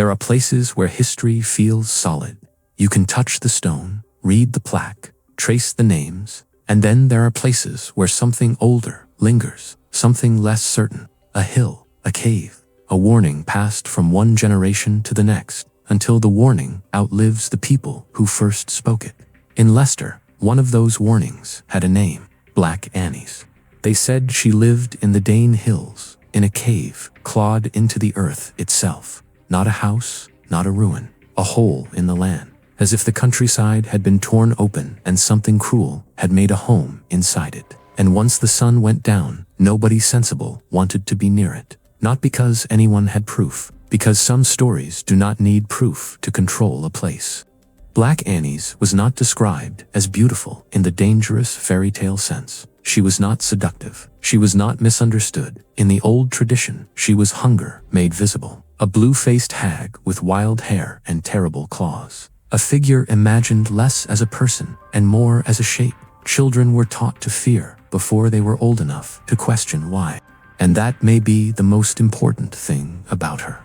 There are places where history feels solid. You can touch the stone, read the plaque, trace the names, and then there are places where something older lingers, something less certain, a hill, a cave, a warning passed from one generation to the next, until the warning outlives the people who first spoke it. In Leicester, one of those warnings had a name, Black Annie's. They said she lived in the Dane Hills, in a cave clawed into the earth itself. Not a house, not a ruin, a hole in the land, as if the countryside had been torn open and something cruel had made a home inside it. And once the sun went down, nobody sensible wanted to be near it. Not because anyone had proof, because some stories do not need proof to control a place. Black Annie's was not described as beautiful in the dangerous fairy tale sense. She was not seductive. She was not misunderstood. In the old tradition, she was hunger made visible. A blue-faced hag with wild hair and terrible claws. A figure imagined less as a person and more as a shape. Children were taught to fear before they were old enough to question why. And that may be the most important thing about her.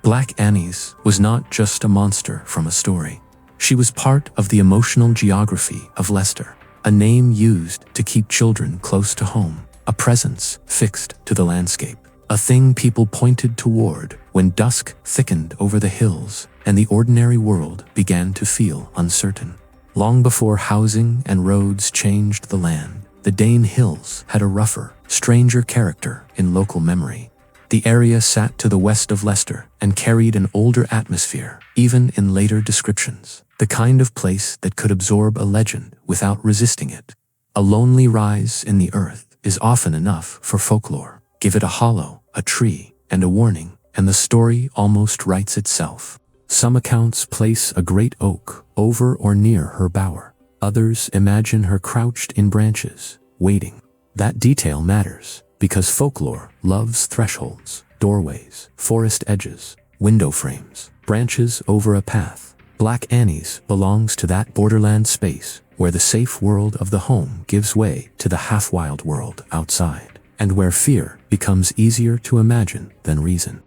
Black Annie's was not just a monster from a story. She was part of the emotional geography of Leicester, a name used to keep children close to home, a presence fixed to the landscape, a thing people pointed toward when dusk thickened over the hills and the ordinary world began to feel uncertain. Long before housing and roads changed the land, the Dane Hills had a rougher, stranger character in local memory. The area sat to the west of Leicester and carried an older atmosphere, even in later descriptions. The kind of place that could absorb a legend without resisting it. A lonely rise in the earth is often enough for folklore. Give it a hollow, a tree, and a warning, and the story almost writes itself. Some accounts place a great oak over or near her bower. Others imagine her crouched in branches, waiting. That detail matters, because folklore loves thresholds, doorways, forest edges, window frames, branches over a path. Black Annie's belongs to that borderland space where the safe world of the home gives way to the half-wild world outside, and where fear becomes easier to imagine than reason.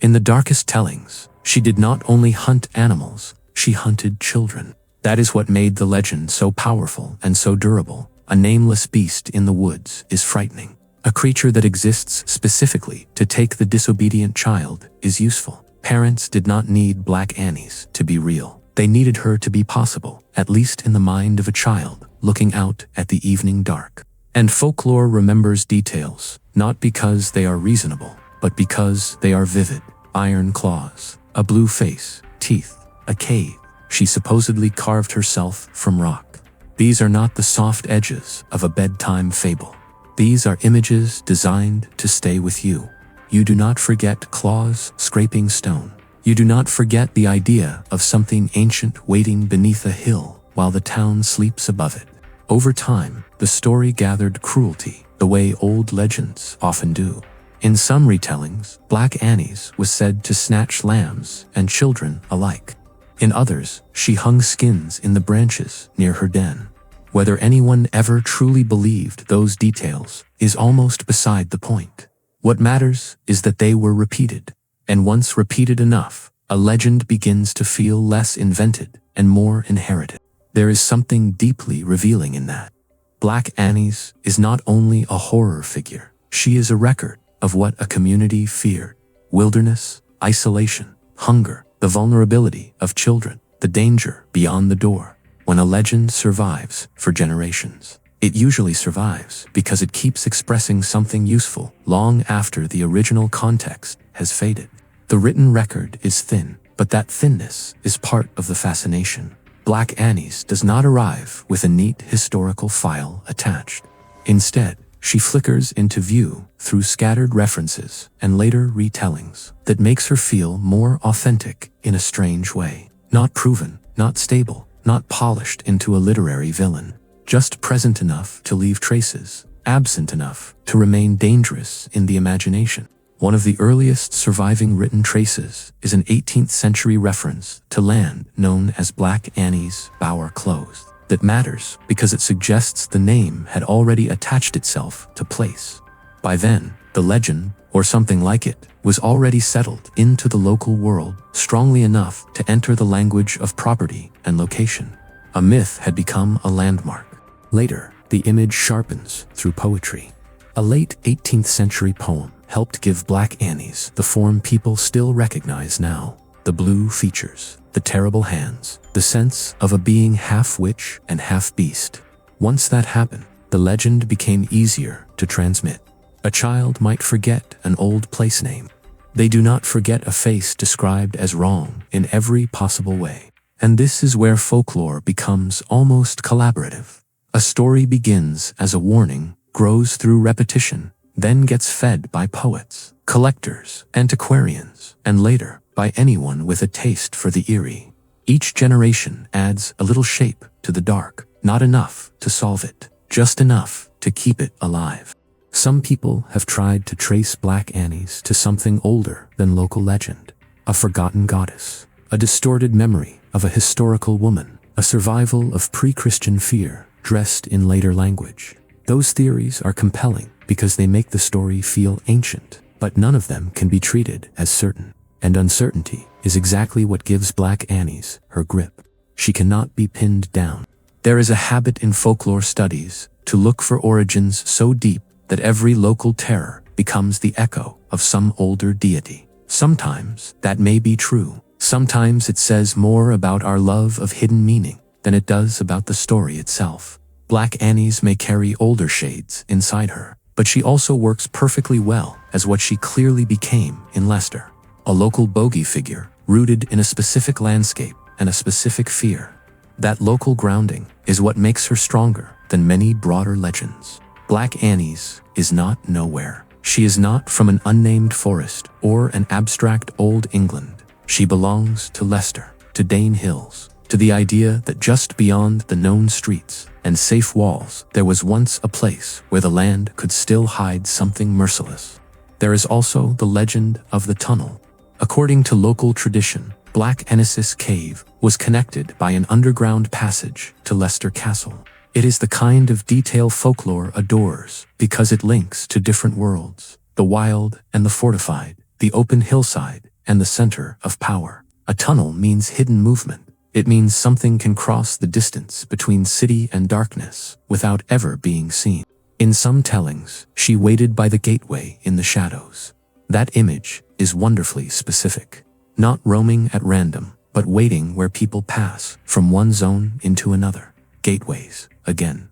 In the darkest tellings, she did not only hunt animals, she hunted children. That is what made the legend so powerful and so durable. A nameless beast in the woods is frightening. A creature that exists specifically to take the disobedient child is useful. Parents did not need Black Annie's to be real. They needed her to be possible, at least in the mind of a child looking out at the evening dark. And folklore remembers details, not because they are reasonable, but because they are vivid. Iron claws, a blue face, teeth, a cave. She supposedly carved herself from rock. These are not the soft edges of a bedtime fable. These are images designed to stay with you. You do not forget claws scraping stone. You do not forget the idea of something ancient waiting beneath a hill while the town sleeps above it. Over time, the story gathered cruelty, the way old legends often do. In some retellings, Black Annie's was said to snatch lambs and children alike. In others, she hung skins in the branches near her den. Whether anyone ever truly believed those details is almost beside the point. What matters is that they were repeated. And once repeated enough, a legend begins to feel less invented and more inherited. There is something deeply revealing in that. Black Annie's is not only a horror figure, she is a record of what a community feared. Wilderness, isolation, hunger, the vulnerability of children, the danger beyond the door. When a legend survives for generations, it usually survives because it keeps expressing something useful long after the original context has faded. The written record is thin, but that thinness is part of the fascination. Black Annie's does not arrive with a neat historical file attached. Instead, she flickers into view through scattered references and later retellings that makes her feel more authentic in a strange way. Not proven, not stable, not polished into a literary villain. Just present enough to leave traces, absent enough to remain dangerous in the imagination. One of the earliest surviving written traces is an 18th century reference to land known as Black Annie's Bower Closed. That matters because it suggests the name had already attached itself to place. By then, the legend or something like it, was already settled into the local world strongly enough to enter the language of property and location. A myth had become a landmark. Later, the image sharpens through poetry. A late 18th century poem helped give Black Annie's the form people still recognize now. The blue features, the terrible hands, the sense of a being half witch and half beast. Once that happened, the legend became easier to transmit. A child might forget an old place name. They do not forget a face described as wrong in every possible way. And this is where folklore becomes almost collaborative. A story begins as a warning, grows through repetition, then gets fed by poets, collectors, antiquarians, and later by anyone with a taste for the eerie. Each generation adds a little shape to the dark, not enough to solve it, just enough to keep it alive. Some people have tried to trace Black Annie's to something older than local legend, a forgotten goddess, a distorted memory of a historical woman, a survival of pre-Christian fear dressed in later language. Those theories are compelling because they make the story feel ancient, but none of them can be treated as certain. And uncertainty is exactly what gives Black Annie's her grip. She cannot be pinned down. There is a habit in folklore studies to look for origins so deep that every local terror becomes the echo of some older deity. Sometimes that may be true. Sometimes it says more about our love of hidden meaning than it does about the story itself. Black Annie's may carry older shades inside her, but she also works perfectly well as what she clearly became in Leicester. A local bogey figure rooted in a specific landscape and a specific fear. That local grounding is what makes her stronger than many broader legends. Black Annie's is not nowhere. She is not from an unnamed forest or an abstract old England. She belongs to Leicester, to Dane Hills, to the idea that just beyond the known streets and safe walls, there was once a place where the land could still hide something merciless. There is also the legend of the tunnel. According to local tradition, Black Annie's Cave was connected by an underground passage to Leicester Castle. It is the kind of detail folklore adores because it links to different worlds, the wild and the fortified, the open hillside and the center of power. A tunnel means hidden movement. It means something can cross the distance between city and darkness without ever being seen. In some tellings, she waited by the gateway in the shadows. That image is wonderfully specific. Not roaming at random, but waiting where people pass from one zone into another. Gateways, again.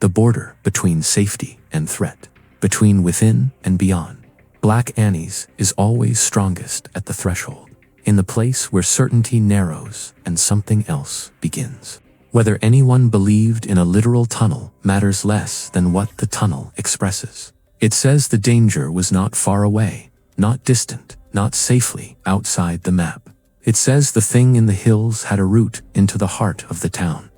The border between safety and threat, between within and beyond. Black Annie's is always strongest at the threshold, in the place where certainty narrows and something else begins. Whether anyone believed in a literal tunnel matters less than what the tunnel expresses. It says the danger was not far away, not distant, not safely outside the map. It says the thing in the hills had a route into the heart of the town.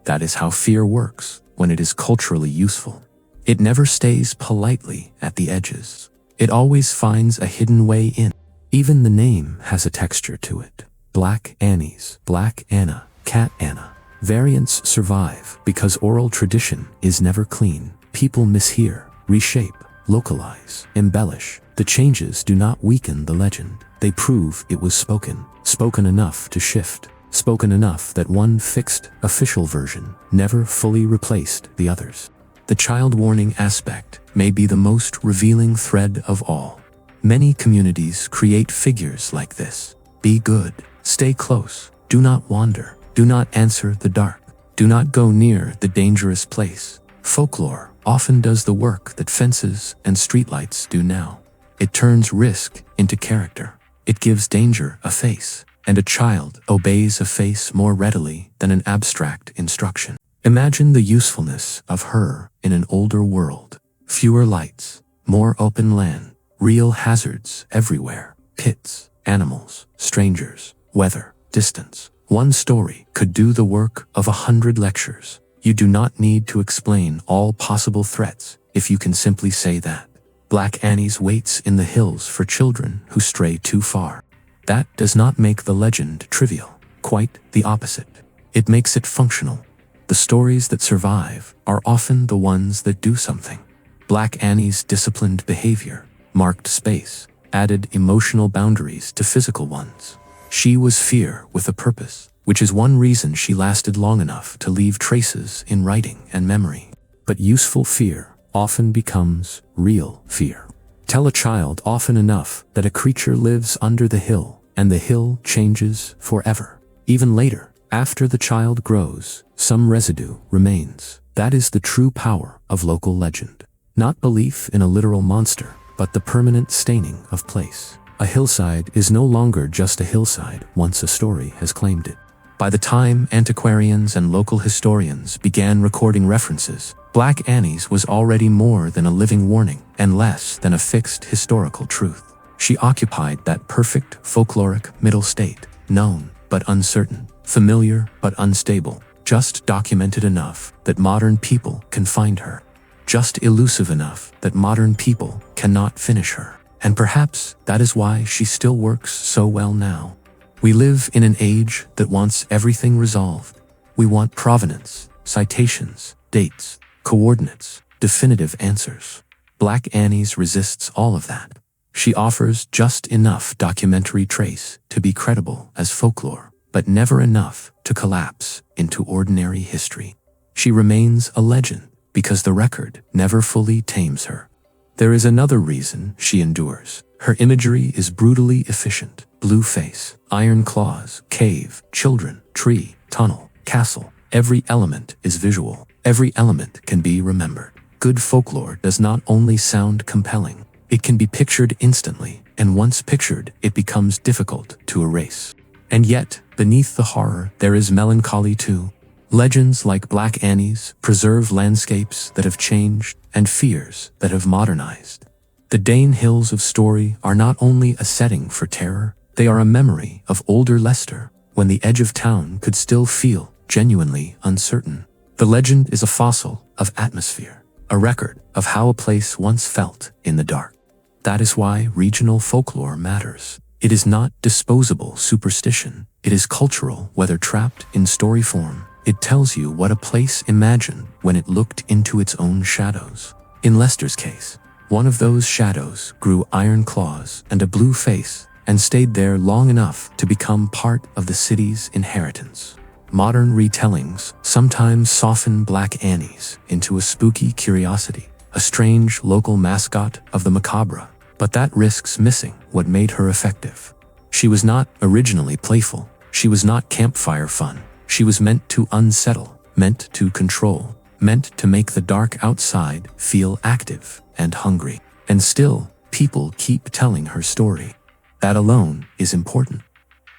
That is how fear works when it is culturally useful. It never stays politely at the edges. It always finds a hidden way in. Even the name has a texture to it. Black Annie's, Black Anna, Cat Anna. Variants survive because oral tradition is never clean. People mishear, reshape, localize, embellish. The changes do not weaken the legend. They prove it was spoken enough to shift, spoken enough that one fixed, official version never fully replaced the others. The child warning aspect may be the most revealing thread of all. Many communities create figures like this. Be good, stay close, do not wander, do not answer the dark, do not go near the dangerous place. Folklore often does the work that fences and streetlights do now. It turns risk into character. It gives danger a face, and a child obeys a face more readily than an abstract instruction. Imagine the usefulness of her in an older world. Fewer lights, more open land, real hazards everywhere, pits, animals, strangers, weather, distance. One story could do the work of 100 lectures. You do not need to explain all possible threats if you can simply say that Black Annie's waits in the hills for children who stray too far. That does not make the legend trivial, quite the opposite. It makes it functional. The stories that survive are often the ones that do something. Black Annie's disciplined behavior, marked space, added emotional boundaries to physical ones. She was fear with a purpose, which is one reason she lasted long enough to leave traces in writing and memory. But useful fear often becomes real fear. Tell a child often enough that a creature lives under the hill, and the hill changes forever. Even later, after the child grows, some residue remains. That is the true power of local legend. Not belief in a literal monster, but the permanent staining of place. A hillside is no longer just a hillside once a story has claimed it. By the time antiquarians and local historians began recording references, Black Annie's was already more than a living warning and less than a fixed historical truth. She occupied that perfect folkloric middle state, known but uncertain, familiar but unstable, just documented enough that modern people can find her, just elusive enough that modern people cannot finish her. And perhaps that is why she still works so well now. We live in an age that wants everything resolved. We want provenance, citations, dates, coordinates, definitive answers. Black Annie's resists all of that. She offers just enough documentary trace to be credible as folklore, but never enough to collapse into ordinary history. She remains a legend because the record never fully tames her. There is another reason she endures. Her imagery is brutally efficient. Blue face, iron claws, cave, children, tree, tunnel, castle. Every element is visual. Every element can be remembered. Good folklore does not only sound compelling, it can be pictured instantly, and once pictured, it becomes difficult to erase. And yet, beneath the horror, there is melancholy too. Legends like Black Annie's preserve landscapes that have changed and fears that have modernized. The Dane Hills of story are not only a setting for terror, they are a memory of older Leicester, when the edge of town could still feel genuinely uncertain. The legend is a fossil of atmosphere, a record of how a place once felt in the dark. That is why regional folklore matters. It is not disposable superstition. It is cultural, whether trapped in story form. It tells you what a place imagined when it looked into its own shadows. In Leicester's case, one of those shadows grew iron claws and a blue face and stayed there long enough to become part of the city's inheritance. Modern retellings sometimes soften Black Annie's into a spooky curiosity, a strange local mascot of the macabre, but that risks missing what made her effective. She was not originally playful. She was not campfire fun. She was meant to unsettle, meant to control, meant to make the dark outside feel active and hungry. And still, people keep telling her story. That alone is important.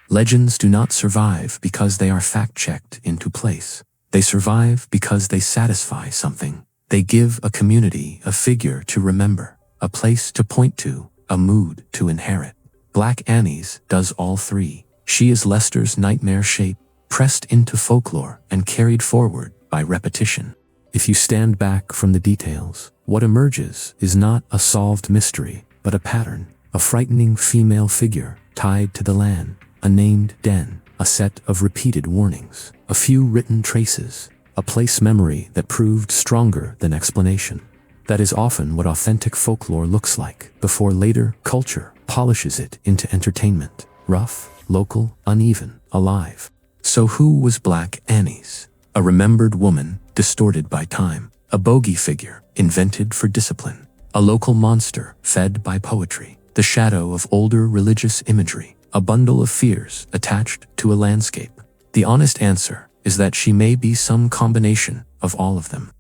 Legends do not survive because they are fact-checked into place. They survive because they satisfy something. They give a community a figure to remember, a place to point to, a mood to inherit. Black Annie's does all three. She is Leicester's nightmare shape, pressed into folklore and carried forward by repetition. If you stand back from the details, what emerges is not a solved mystery, but a pattern, a frightening female figure tied to the land, a named den, a set of repeated warnings, a few written traces, a place memory that proved stronger than explanation. That is often what authentic folklore looks like before later culture polishes it into entertainment. Rough, local, uneven, alive. So who was Black Annie's? A remembered woman, distorted by time. A bogey figure, invented for discipline. A local monster, fed by poetry. The shadow of older religious imagery. A bundle of fears attached to a landscape. The honest answer is that she may be some combination of all of them.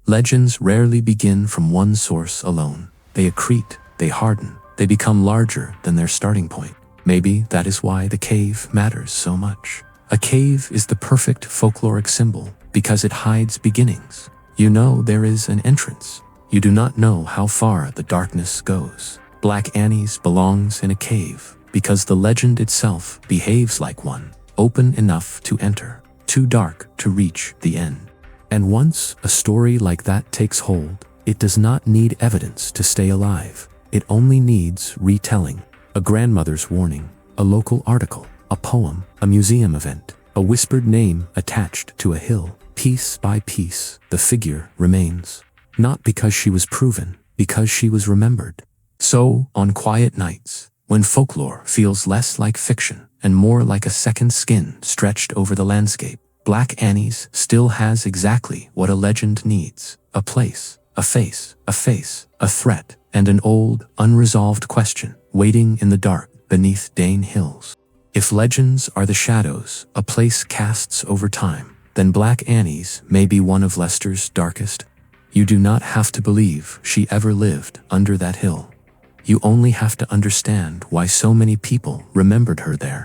Legends rarely begin from one source alone. They accrete, they harden, they become larger than their starting point. Maybe that is why the cave matters so much. A cave is the perfect folkloric symbol because it hides beginnings. You know there is an entrance. You do not know how far the darkness goes. Black Annie's belongs in a cave because the legend itself behaves like one, open enough to enter, too dark to reach the end. And once a story like that takes hold, it does not need evidence to stay alive. It only needs retelling. A grandmother's warning, a local article, a poem, a museum event, a whispered name attached to a hill. Piece by piece, the figure remains. Not because she was proven, because she was remembered. So, on quiet nights, when folklore feels less like fiction and more like a second skin stretched over the landscape, Black Annie's still has exactly what a legend needs: a place, a face, a threat, and an old, unresolved question waiting in the dark beneath Dane Hills. If legends are the shadows a place casts over time, then Black Annie's may be one of Leicester's darkest. You do not have to believe she ever lived under that hill. You only have to understand why so many people remembered her there.